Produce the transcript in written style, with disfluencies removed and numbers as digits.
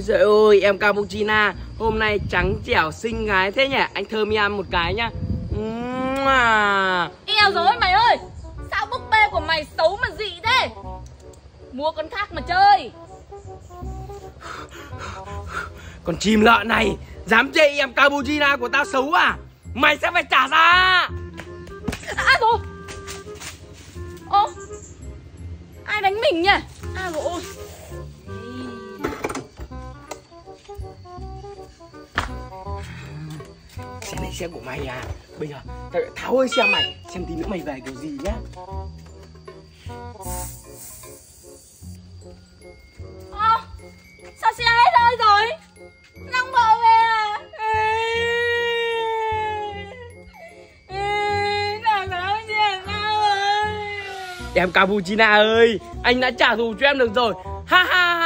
Trời ơi, em Cappuccina hôm nay trắng trẻo xinh gái thế nhỉ? Anh thơm em một cái nhá. Eo rồi mày ơi, sao búp bê của mày xấu mà dị thế? Mua con khác mà chơi. Con chim lợn này dám chê em Cappuccina của tao xấu à? Mày sẽ phải trả giá. À rồi. Ô, ai đánh mình nhỉ? À rồi ôi. Xe này xe của mày à? Bây giờ tao lại tháo hơi xe mày, xem tí nữa mày về kiểu gì nhá. Ô, sao xe hết hơi rồi? Long vợ về à? Nào nói chuyện nào ơi. Em Cappuccina ơi, anh đã trả thù cho em được rồi. Ha ha ha.